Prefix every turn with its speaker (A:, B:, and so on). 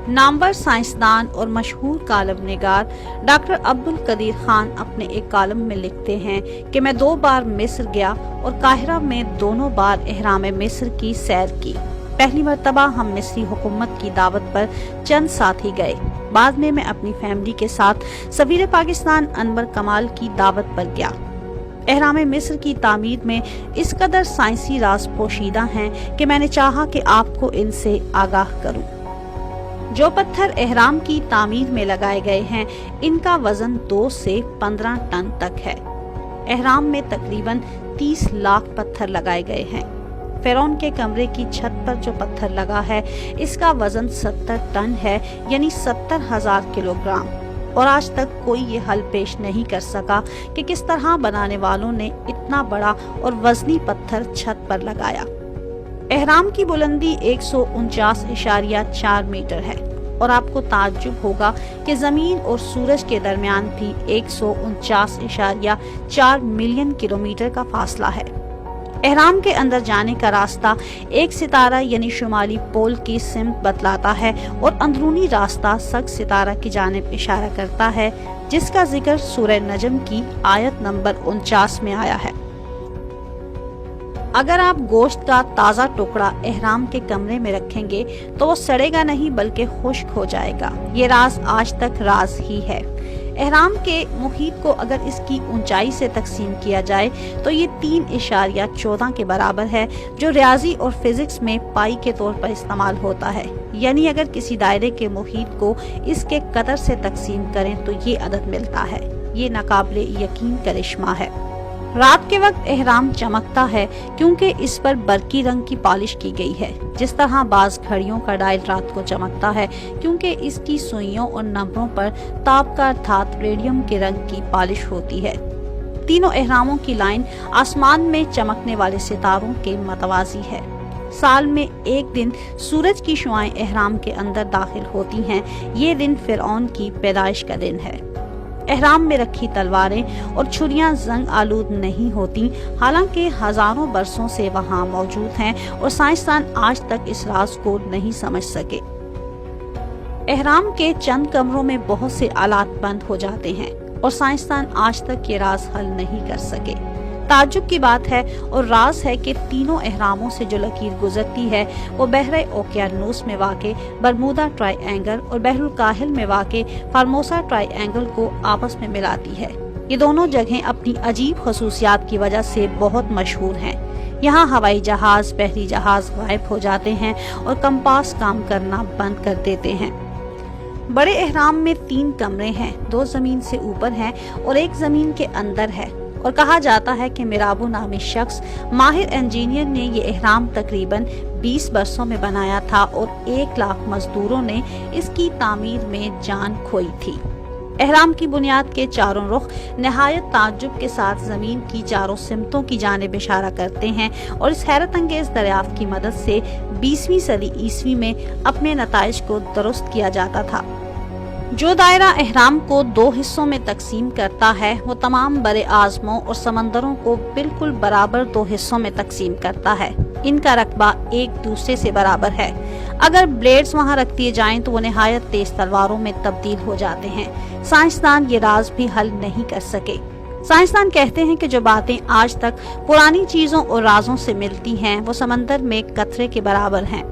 A: नामवर साइंसदान और मशहूर कालम निगार डॉक्टर अब्दुल कदीर खान अपने एक कालम में लिखते हैं कि मैं 2 बार मिस्र गया और काहिरा में दोनों बार एहराम मिस्र की सैर की। पहली मर्तबा हम मिस्री हुकूमत की दावत पर चंद साथी गए। बाद में मैं अपनी फैमिली के साथ सफीर पाकिस्तान अनवर कमाल की दावत पर गया। एहराम मिस्र की तामीर में इस कदर साइंसी राज पोशीदा हैं कि मैंने चाहा कि आपको इनसे आगाह करूं। जो पत्थर एहराम की तामीर में लगाए गए हैं, इनका वजन 2 से 15 टन तक है। एहराम में तकरीबन 30 लाख पत्थर लगाए गए हैं। फिरौन के कमरे की छत पर जो पत्थर लगा है, इसका वजन 70 टन है, यानी 70,000 किलोग्राम। और आज तक कोई ये हल पेश नहीं कर सका कि किस तरह बनाने वालों ने इतना बड़ा और वजनी पत्थर छत पर लगाया। एहराम की बुलंदी 149.4 मीटर है और आपको ताज्जुब होगा कि जमीन और सूरज के दरमियान भी 149.4 मिलियन किलोमीटर का फासला है। एहराम के अंदर जाने का रास्ता एक सितारा यानी शुमाली पोल की सिमत बतलाता है और अंदरूनी रास्ता सख्त सितारा की जानिब इशारा करता है, जिसका जिक्र सूरह नजम की आयत नंबर 49 में आया है। अगर आप गोश्त का ताज़ा टुकड़ा एहराम के कमरे में रखेंगे तो वो सड़ेगा नहीं बल्कि खुश्क हो जाएगा। ये राज आज तक राज ही है। एहराम के मुहीत को अगर इसकी ऊंचाई से तकसीम किया जाए तो ये 3.14 के बराबर है, जो रियाजी और फिजिक्स में पाई के तौर पर इस्तेमाल होता है। यानी अगर किसी दायरे के मुहीत को इसके कदर से तकसीम करें तो ये अदद मिलता है। ये नाकाबिले यकीन करिश्मा है। रात के वक्त एहराम चमकता है क्योंकि इस पर बरकी रंग की पॉलिश की गई है। जिस तरह बाज घड़ियों का डायल रात को चमकता है क्योंकि इसकी सुइयों और नंबरों पर ताबकार धात रेडियम के रंग की पॉलिश होती है। तीनों एहरामों की लाइन आसमान में चमकने वाले सितारों के मतवाजी है। साल में एक दिन सूरज की शुआएं एहराम के अंदर दाखिल होती हैं। ये दिन फिरौन की पैदाइश का दिन है। एहराम में रखी तलवारें और छुरियां जंग आलूद नहीं होती, हालांकि हजारों बरसों से वहां मौजूद हैं और साइंसदान आज तक इस राज को नहीं समझ सके। एहराम के चंद कमरों में बहुत से आलात बंद हो जाते हैं और साइंसदान आज तक ये राज हल नहीं कर सके। ताज्जुब की बात है और राज है कि तीनों एहरामों से जो लकीर गुजरती है वो बहरे ओकियानूस में वाक़े बरमूदा ट्रायंगल और बहरुल काहिल में वाक़े फार्मोसा ट्रायंगल को आपस में मिलाती है। ये दोनों जगहें अपनी अजीब खसूसियात की वजह से बहुत मशहूर हैं। यहाँ हवाई जहाज, बहरी जहाज गायब हो जाते हैं और कंपास काम करना बंद कर देते हैं। बड़े एहराम में 3 कमरे हैं, 2 जमीन से ऊपर हैं और एक जमीन के अंदर है। और कहा जाता है कि मिराबू नामी शख्स माहिर इंजीनियर ने ये एहराम तकरीबन 20 बरसों में बनाया था और 1 लाख मजदूरों ने इसकी तामीर में जान खोई थी। एहराम की बुनियाद के चारों रुख नहायत ताज्जुब के साथ जमीन की चारों सिमतों की जानिब इशारा करते हैं और इस हैरत अंगेज दरियाफ्त की मदद से 20वीं सदी ईस्वी में अपने नताइज को दुरुस्त किया जाता था। जो दायरा एहराम को 2 हिस्सों में तकसीम करता है वो तमाम बरे आज़मों और समंदरों को बिल्कुल बराबर 2 हिस्सों में तकसीम करता है। इनका रकबा एक दूसरे से बराबर है। अगर ब्लेड्स वहां रख दिए जाएं तो वो निहायत तेज तलवारों में तब्दील हो जाते हैं। साइंसदान ये राज भी हल नहीं कर सके। साइंसदान कहते हैं कि जो बातें आज तक पुरानी चीजों और राजों से मिलती हैं वो समंदर में कतरे के बराबर हैं।